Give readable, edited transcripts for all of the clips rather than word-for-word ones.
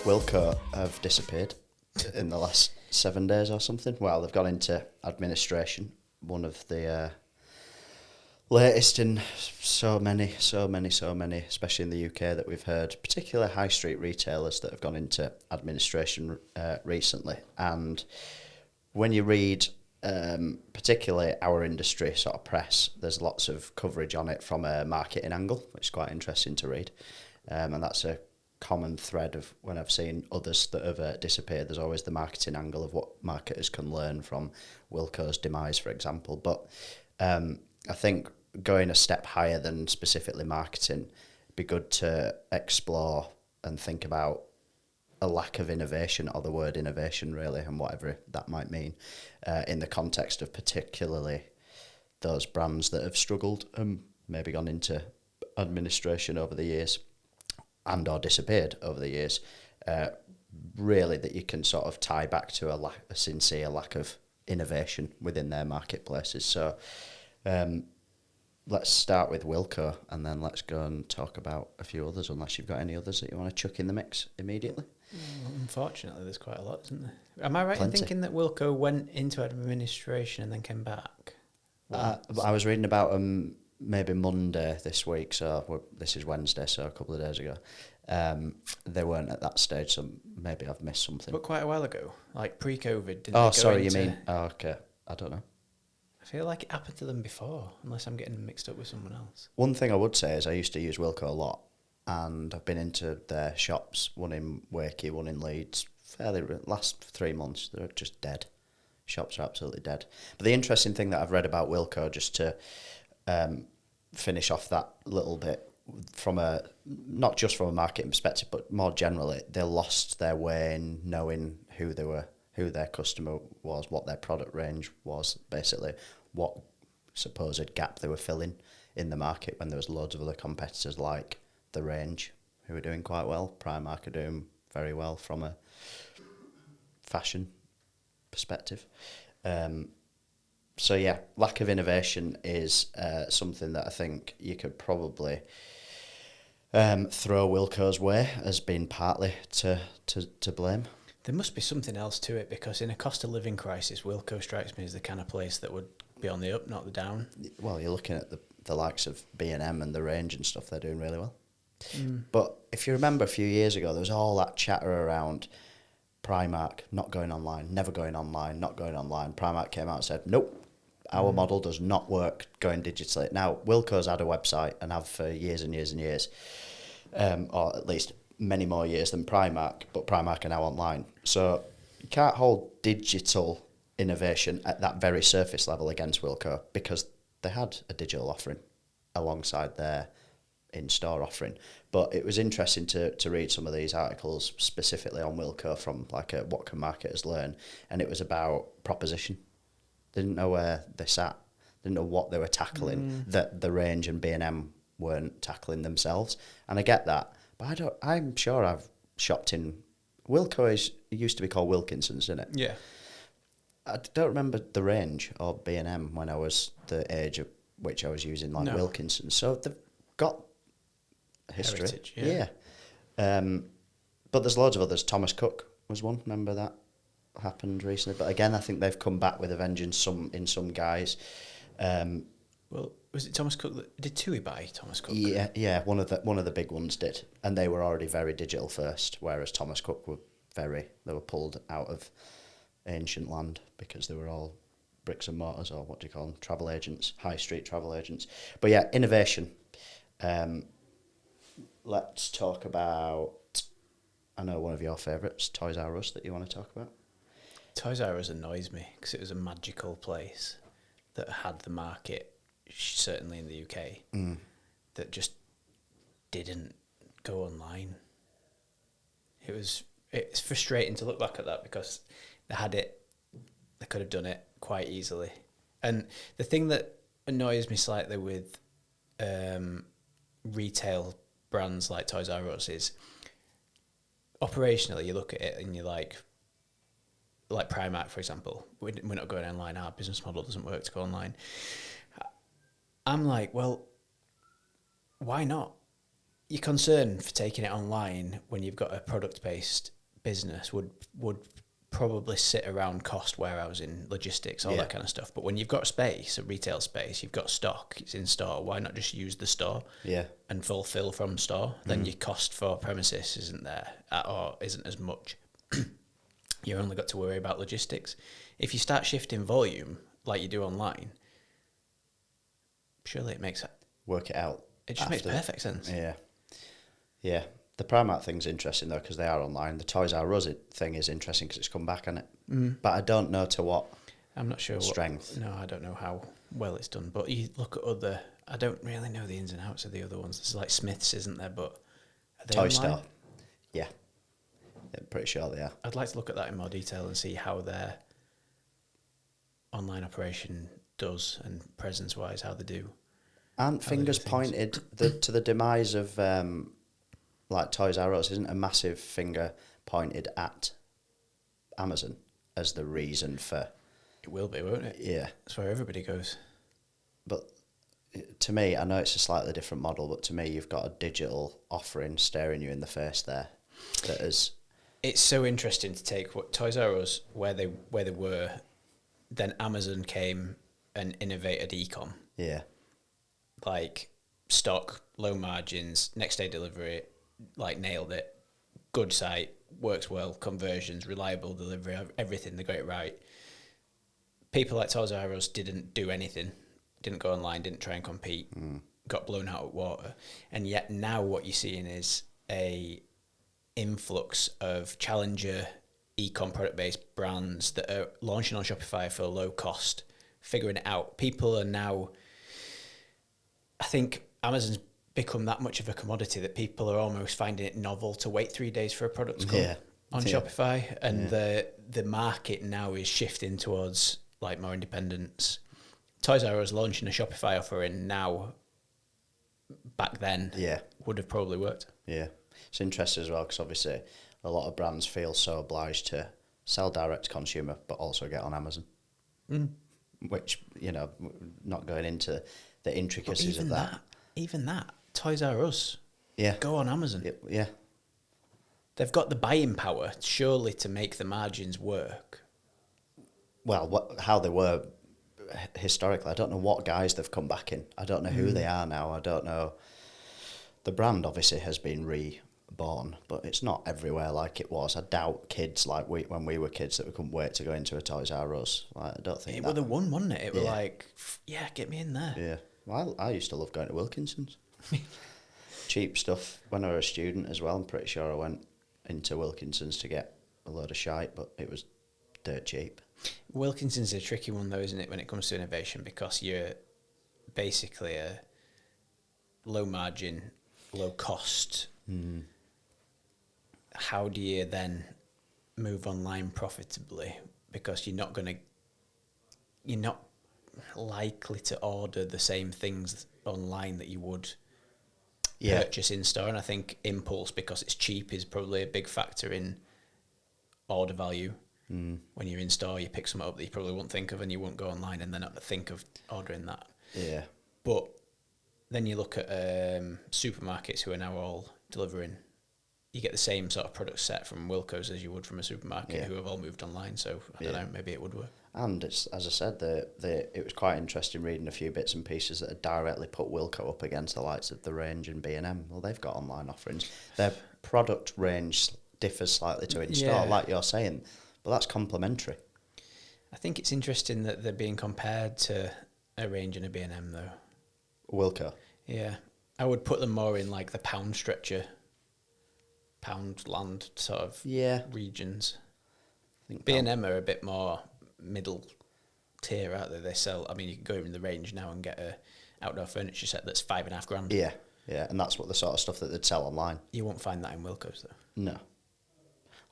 Wilko have disappeared in the last 7 days or something. Well, they've gone into administration. One of the latest in so many, especially in the UK that we've heard, particularly high street retailers that have gone into administration recently. And when you read particularly our industry sort of press, there's lots of coverage on it from a marketing angle, which is quite interesting to read. And that's a common thread of when I've seen others that have disappeared. There's always the marketing angle of what marketers can learn from Wilko's demise, for example. But I think going a step higher than specifically marketing, it'd be good to explore and think about a lack of innovation, or the word innovation really, and whatever that might mean, in the context of particularly those brands that have struggled and maybe gone into administration over the years and or disappeared over the years, really that you can sort of tie back to a sincere lack of innovation within their marketplaces. So let's start with Wilko, and then let's go and talk about a few others, unless you've got any others that you want to chuck in the mix immediately. Unfortunately, there's quite a lot, isn't there? Am I right Plenty. in thinking that Wilko went into administration and then came back? I was reading about them maybe Monday this week, so this is Wednesday, so a couple of days ago. They weren't at that stage, so maybe I've missed something. But quite a while ago, like pre-COVID. Didn't Oh, they go sorry, into... you mean... Oh, okay, I don't know. I feel like it happened to them before, unless I'm getting mixed up with someone else. One thing I would say is I used to use Wilko a lot, and I've been into their shops, one in Wakey, one in Leeds, last 3 months. They're just dead. Shops are absolutely dead. But the interesting thing that I've read about Wilko, just to finish off that little bit, from not just from a marketing perspective, but more generally, they lost their way in knowing who their customer was, what their product range was, basically what supposed gap they were filling in the market when there was loads of other competitors like The Range who are doing quite well. Primark are doing very well from a fashion perspective. So yeah, lack of innovation is something that I think you could probably throw Wilko's way as being partly to blame. There must be something else to it, because in a cost of living crisis, Wilko strikes me as the kind of place that would be on the up, not the down. Well, you're looking at the likes of B&M and The Range and stuff, they're doing really well. But if you remember a few years ago, there was all that chatter around Primark not going online, never going online, not going online. Primark came out and said, nope, our model does not work going digitally. Now, Wilko's had a website and have for years and years and years, or at least many more years than Primark, but Primark are now online. So you can't hold digital innovation at that very surface level against Wilko, because they had a digital offering alongside their in-store offering. But it was interesting to read some of these articles specifically on Wilko from like a what can marketers learn, and it was about proposition. They didn't know where they sat, didn't know what they were tackling, that The Range and B&M weren't tackling themselves. And I get that, but I'm sure I've shopped in Wilko. It used to be called Wilkinson's, didn't it? Yeah. I don't remember The Range or B&M when I was the age of which I was using like No. Wilkinson's. So they've got history. Heritage, yeah. But there's loads of others. Thomas Cook was one. Remember that happened recently. But again, I think they've come back with a vengeance in some guys. Well, was it Thomas Cook? Did TUI buy Thomas Cook? Yeah. One of the big ones did, and they were already very digital first, whereas Thomas Cook they were pulled out of ancient land because they were all bricks and mortars, or what do you call them? Travel agents, high street travel agents. But yeah, innovation. Let's talk about, I know one of your favourites, Toys R Us, that you want to talk about. Toys R Us annoys me because it was a magical place that had the market, certainly in the UK, that just didn't go online. It's frustrating to look back at that, because they had it, they could have done it quite easily. And the thing that annoys me slightly with retail brands like Toys R Us is, operationally, you look at it and you're like Primark, for example, we're not going online, our business model doesn't work to go online. I'm like, well, why not? You're concerned for taking it online when you've got a product-based business would probably sit around cost, warehousing, logistics, all that kind of stuff. But when you've got space, a retail space, you've got stock, it's in store, why not just use the store and fulfill from store? Then your cost for premises isn't there or isn't as much. You've only got to worry about logistics. If you start shifting volume like you do online, surely it makes it... Work it out. It just makes perfect sense. Yeah. Yeah. The Primark thing's interesting, though, because they are online. The Toys R Us thing is interesting because it's come back, hasn't it? But I don't know to what I'm not sure strength. No, I don't know how well it's done. But you look at other... I don't really know the ins and outs of the other ones. There's like Smiths, isn't there? But are they Toy online? Store. Yeah. I'm pretty sure they are. I'd like to look at that in more detail and see how their online operation does and presence-wise, how they do. Aren't fingers pointed to the demise of like Toys R Us? Isn't a massive finger pointed at Amazon as the reason for... It will be, won't it? Yeah. That's where everybody goes. But to me, I know it's a slightly different model, but to me, you've got a digital offering staring you in the face there that is... It's so interesting to take what Toys R Us, where they were, then Amazon came and innovated e-com. Yeah. Like stock, low margins, next day delivery, like nailed it. Good site, works well, conversions, reliable delivery, everything, they got it right. People like Toys R Us didn't do anything, didn't go online, didn't try and compete, got blown out of water. And yet now what you're seeing is a influx of challenger e-com product-based brands that are launching on Shopify for low cost, figuring it out. People are now... I think Amazon's become that much of a commodity that people are almost finding it novel to wait 3 days for a product to come on Shopify. And the market now is shifting towards like more independence. Toys R Us launching a Shopify offering now, back then, would have probably worked. Yeah. It's interesting as well because obviously a lot of brands feel so obliged to sell direct to consumer but also get on Amazon. Which, you know, not going into the intricacies of that. Even that, Toys R Us, go on Amazon. Yeah. They've got the buying power, surely, to make the margins work. Well, how they were historically, I don't know what guys they've come back in. I don't know who they are now. I don't know. The brand obviously has been reborn, but it's not everywhere like it was. I doubt kids like when we were kids that we couldn't wait to go into a Toys R Us. Like, I don't think it was the one, wasn't it? It was like, get me in there. Yeah. Well, I used to love going to Wilkinson's. Cheap stuff. When I was a student as well, I'm pretty sure I went into Wilkinson's to get a load of shite, but it was dirt cheap. Wilkinson's a tricky one though, isn't it, when it comes to innovation, because you're basically a low margin, low cost. How do you then move online profitably? Because you're not likely to order the same things online that you would purchase in store. And I think impulse, because it's cheap, is probably a big factor in order value. When you're in store, you pick something up that you probably won't think of, and you won't go online and then think of ordering that. Yeah. But then you look at supermarkets who are now all delivering. You get the same sort of product set from Wilko's as you would from a supermarket, who have all moved online. So I don't know, maybe it would work. And it's, as I said, it was quite interesting reading a few bits and pieces that had directly put Wilko up against the likes of The Range and B&M. Well, they've got online offerings. Their product range differs slightly to in-store, like you're saying, but that's complementary. I think it's interesting that they're being compared to a Range and a B&M, though. Wilko? Yeah. I would put them more in, like, the pound stretcher, Poundland sort of regions. I think B&M are a bit more middle tier, aren't they? They sell, I mean, you can go in the Range now and get a outdoor furniture set that's $5,500. Yeah, and that's what the sort of stuff that they'd sell online. You won't find that in Wilko's, though. No.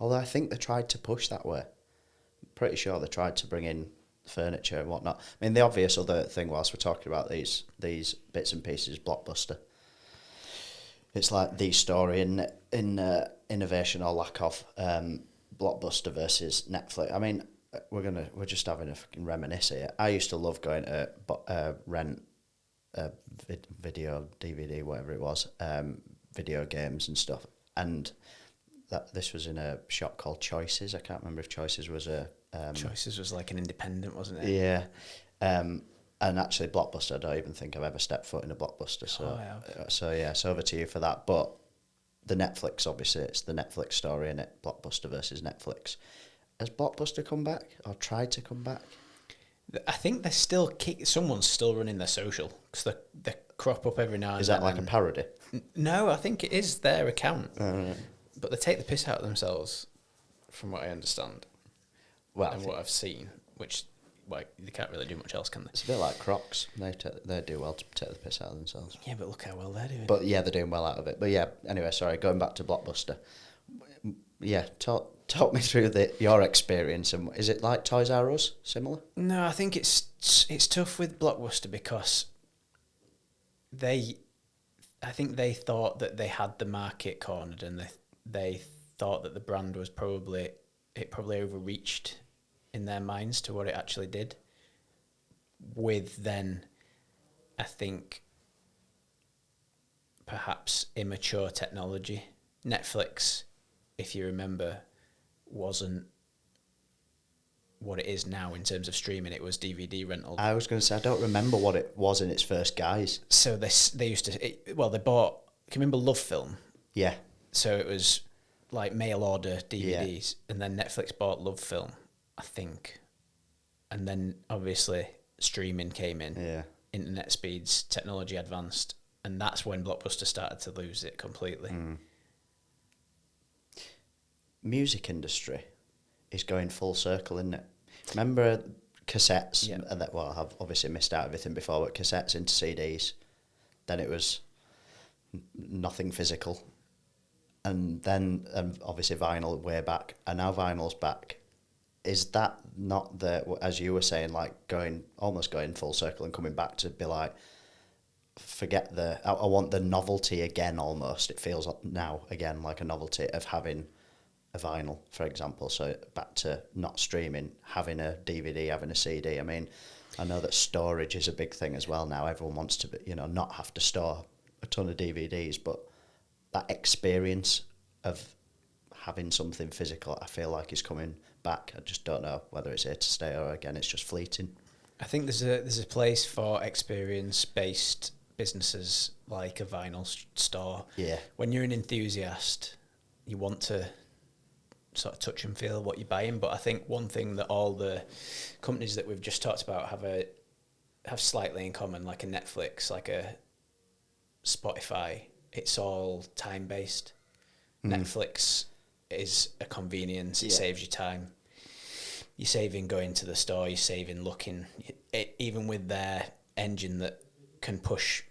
Although I think they tried to push that way. I'm pretty sure they tried to bring in furniture and whatnot. I mean, the obvious other thing whilst we're talking about these bits and pieces is Blockbuster. It's like the story in innovation or lack of Blockbuster versus Netflix. I mean, we're just having a fucking reminisce here. I used to love going to rent video, DVD, whatever it was, video games and stuff. And this was in a shop called Choices. I can't remember if Choices was a Choices was like an independent, wasn't it? yeah. And actually, Blockbuster, I don't even think I've ever stepped foot in a Blockbuster. So, so yeah, so over to you for that. But the Netflix, obviously, it's the Netflix story, innit? Blockbuster versus Netflix. Has Blockbuster come back or tried to come back? I think they're still someone's still running their social because they crop up every now and then. Is that like a parody? No, I think it is their account. But they take the piss out of themselves, from what I understand. Well, and what I've seen, which they can't really do much else, can they? It's a bit like Crocs. They do well to take the piss out of themselves. Yeah, but look how well they're doing. But yeah, they're doing well out of it. But yeah, anyway, sorry, going back to Blockbuster. Yeah, talk me through your experience. And is it like Toys R Us, similar? No, I think it's tough with Blockbuster because I think they thought that they had the market cornered, and they thought that the brand was probably overreached in their minds to what it actually did. With then, I think, perhaps immature technology. Netflix, if you remember, wasn't what it is now in terms of streaming. It was DVD rental. I was going to say, I don't remember what it was in its first guise. So they used to, they bought, can you remember Love Film? Yeah. So it was like mail order DVDs, and then Netflix bought Love Film, I think. And then obviously streaming came in, internet speeds, technology advanced, and that's when Blockbuster started to lose it completely. Music industry is going full circle, isn't it? Remember cassettes? Yeah. I've obviously missed out everything before, but cassettes into CDs. Then it was nothing physical. And then obviously vinyl way back, and now vinyl's back. Is that not as you were saying, like almost going full circle and coming back to be like, forget I want the novelty again almost. It feels now again like a novelty of having a vinyl, for example. So back to not streaming, having a DVD, having a CD. I mean, I know that storage is a big thing as well now. Everyone wants to, not have to store a ton of DVDs, but that experience of having something physical, I feel like is coming back. I just don't know whether it's here to stay or again it's just fleeting. I think there's a place for experience-based businesses like a vinyl store. Yeah. When you're an enthusiast, you want to sort of touch and feel what you're buying. But I think one thing that all the companies that we've just talked about have slightly in common, like a Netflix, like a Spotify, it's all time-based. Netflix is a convenience. It saves you time. You're saving going to the store. You're saving looking. Even with their engine that can push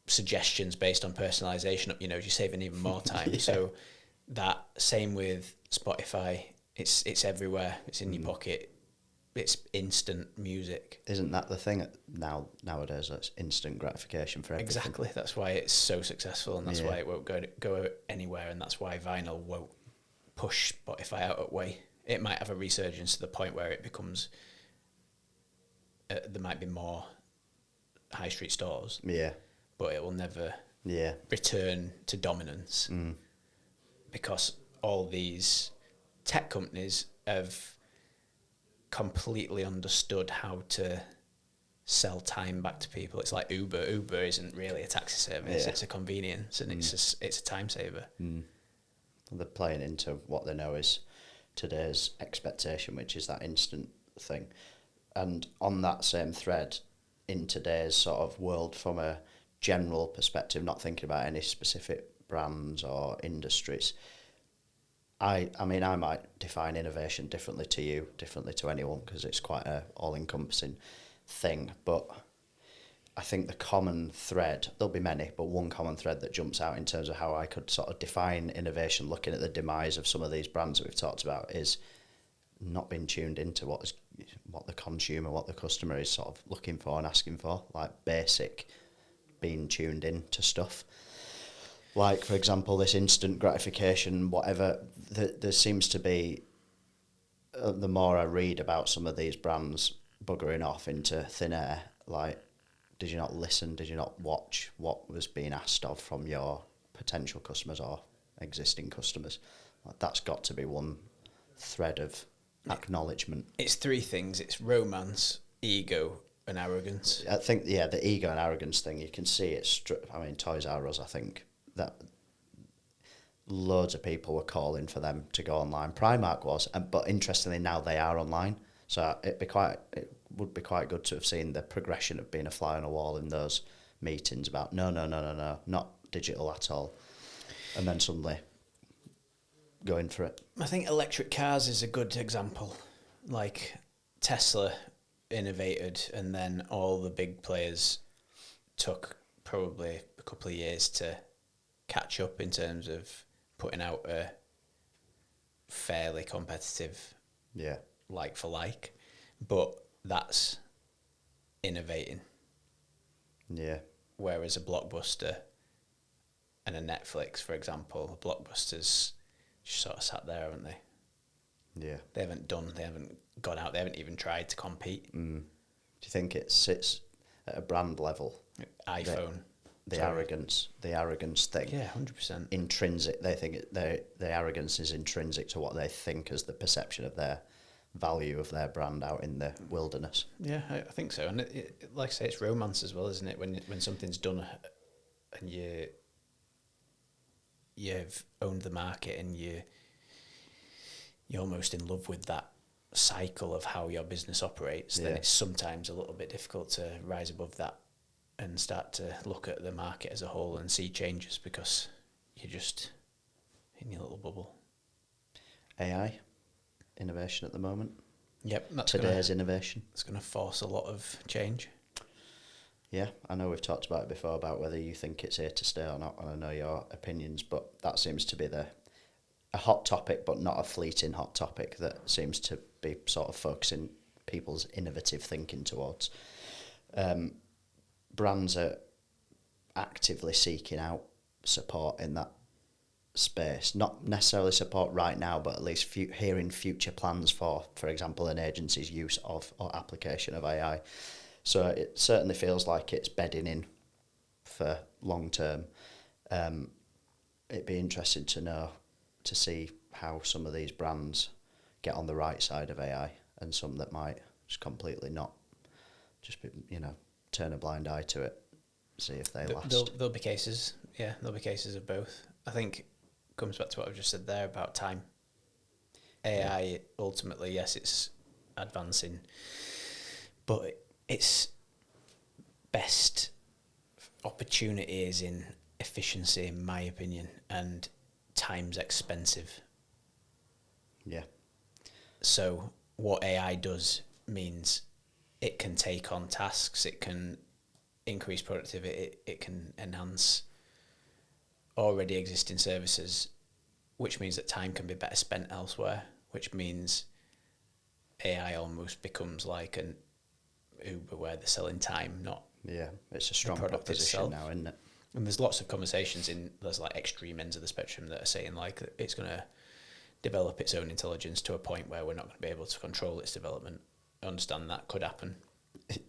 suggestions based on personalisation up your nose, you're saving even more time. So that same with Spotify. It's everywhere. It's in your pocket. It's instant music. Isn't that the thing nowadays? It's instant gratification for everything. Exactly. That's why it's so successful, and that's why it won't go anywhere, and that's why vinyl won't push Spotify out of way. It might have a resurgence to the point where it becomes there might be more high street stores. Yeah. But it will never return to dominance because all these tech companies have completely understood how to sell time back to people. It's like Uber. Uber isn't really a taxi service. It's a convenience, and it's a time saver. They're playing into what they know is today's expectation, which is that instant thing. And on that same thread, in today's sort of world, from a general perspective, not thinking about any specific brands or industries, I mean, I might define innovation differently to you, differently to anyone, because it's quite a all-encompassing thing. But I think the common thread, there'll be many, but one common thread that jumps out in terms of how I could sort of define innovation, looking at the demise of some of these brands that we've talked about, is not being tuned into what the consumer, what the customer is sort of looking for and asking for, like basic being tuned in to stuff. Like, for example, this instant gratification, whatever, there seems to be, the more I read about some of these brands buggering off into thin air, like, did you not listen? Did you not watch what was being asked of from your potential customers or existing customers. Like, that's got to be one thread of acknowledgement. It's three things. It's romance, ego, and arrogance. I think, yeah, the ego and arrogance thing, you can see it. I mean, Toys R Us, I think that loads of people were calling for them to go online. Primark was, but interestingly now they are online. So it would be quite good to have seen the progression of being a fly on a wall in those meetings about no, not digital at all. And then suddenly going for it. I think electric cars is a good example. Like Tesla innovated, and then all the big players took probably a couple of years to catch up in terms of putting out a fairly competitive like for like. But that's innovating. Yeah. Whereas a Blockbuster and a Netflix, for example, Blockbuster's just sort of sat there, haven't they? Yeah. They haven't gone out, they haven't even tried to compete. Do you think it sits at a brand level? iPhone. The arrogance thing. Yeah, 100%. Intrinsic. They think the arrogance is intrinsic to what they think as the perception of their value of their brand out in the wilderness. Yeah, I think so. And it, like I say, it's romance as well, isn't it? When something's done and you've owned the market and you're almost in love with that cycle of how your business operates, then it's sometimes a little bit difficult to rise above that and start to look at the market as a whole and see changes because you're just in your little bubble. AI, innovation at the moment. Yep. That's today's innovation. It's going to force a lot of change. Yeah, I know we've talked about it before about whether you think it's here to stay or not, and I know your opinions, but that seems to be a hot topic, but not a fleeting hot topic that seems to be sort of focusing people's innovative thinking towards. Brands are actively seeking out support in that space, not necessarily support right now, but at least hearing future plans for example, an agency's use of or application of AI. So it certainly feels like it's bedding in for long term. It'd be interesting to see how some of these brands get on the right side of AI and some that might just completely not, just be, turn a blind eye to it, see if they last. There'll be cases, there'll be cases of both. I think it comes back to what I've just said there about time. AI, ultimately, yes, it's advancing, but its best opportunity is in efficiency, in my opinion, and time's expensive. Yeah. So what AI does means it can take on tasks, it can increase productivity, it can enhance already existing services, which means that time can be better spent elsewhere, which means AI almost becomes like an Uber where they're selling time, not it's a strong product proposition itself. now, isn't it? And there's lots of conversations there's like extreme ends of the spectrum that are saying like it's going to develop its own intelligence to a point where we're not going to be able to control its development. I understand that could happen.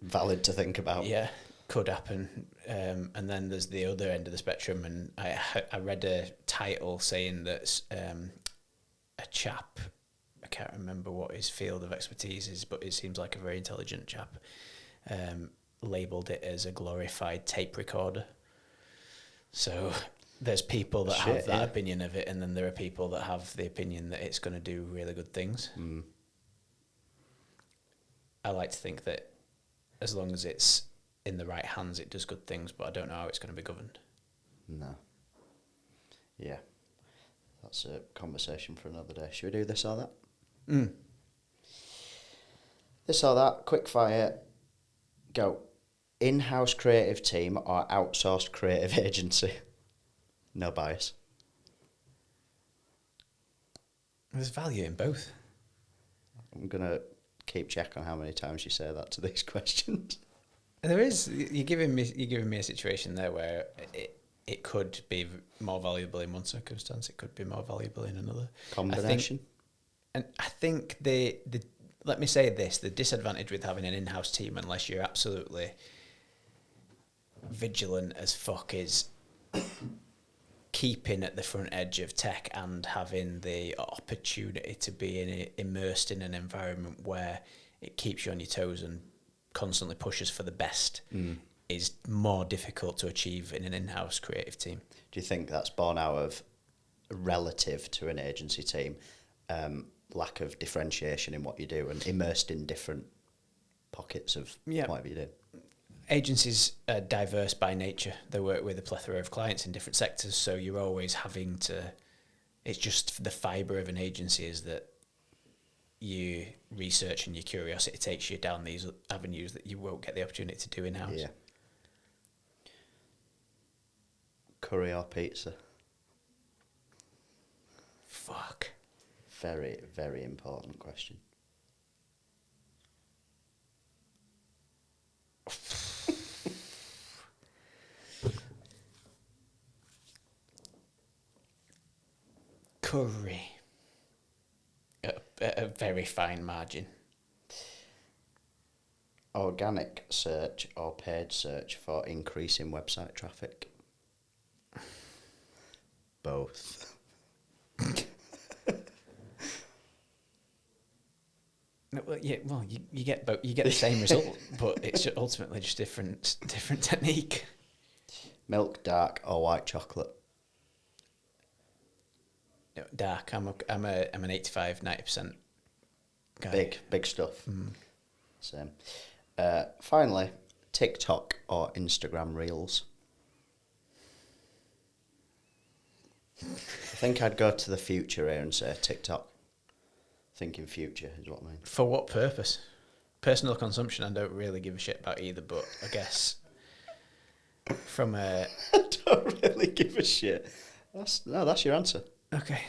Valid to think about. Yeah, could happen. And then there's the other end of the spectrum, and I read a title saying that a chap, I can't remember what his field of expertise is, but it seems like a very intelligent chap, labelled it as a glorified tape recorder. So there's people that have that opinion of it, and then there are people that have the opinion that it's going to do really good things. I like to think that as long as it's in the right hands, it does good things, but I don't know how it's going to be governed. No. Yeah. That's a conversation for another day. Should we do this or that? This or that, quickfire, go. In-house creative team or outsourced creative agency? No bias. There's value in both. I'm going to keep check on how many times you say that to these questions. There is. You're giving me a situation there where it could be more valuable in one circumstance. It could be more valuable in another. Combination. I think let me say this: the disadvantage with having an in-house team, unless you're absolutely vigilant as fuck, is keeping at the front edge of tech and having the opportunity to be immersed in an environment where it keeps you on your toes and constantly pushes for the best is more difficult to achieve in an in-house creative team. Do you think that's born out of, relative to an agency team, lack of differentiation in what you do and immersed in different pockets of whatever you do? Agencies are diverse by nature. They work with a plethora of clients in different sectors, so you're always having to... It's just the fibre of an agency is that you research and your curiosity takes you down these avenues that you won't get the opportunity to do in-house. Yeah. Curry or pizza? Fuck. Very, very important question. Curry. At a very fine margin. Organic search or paid search for increasing website traffic? Both. No, well, yeah, well, you get both. You get the same result, but it's ultimately just different technique. Milk, dark or white chocolate? No, dark. I'm an 85-90% guy. Big stuff. Same. Finally, TikTok or Instagram Reels? I think I'd go to the future here and say TikTok. Thinking future is what I mean. For what purpose? Personal consumption, I don't really give a shit about either, but I guess from a... I don't really give a shit. That's your answer. Okay.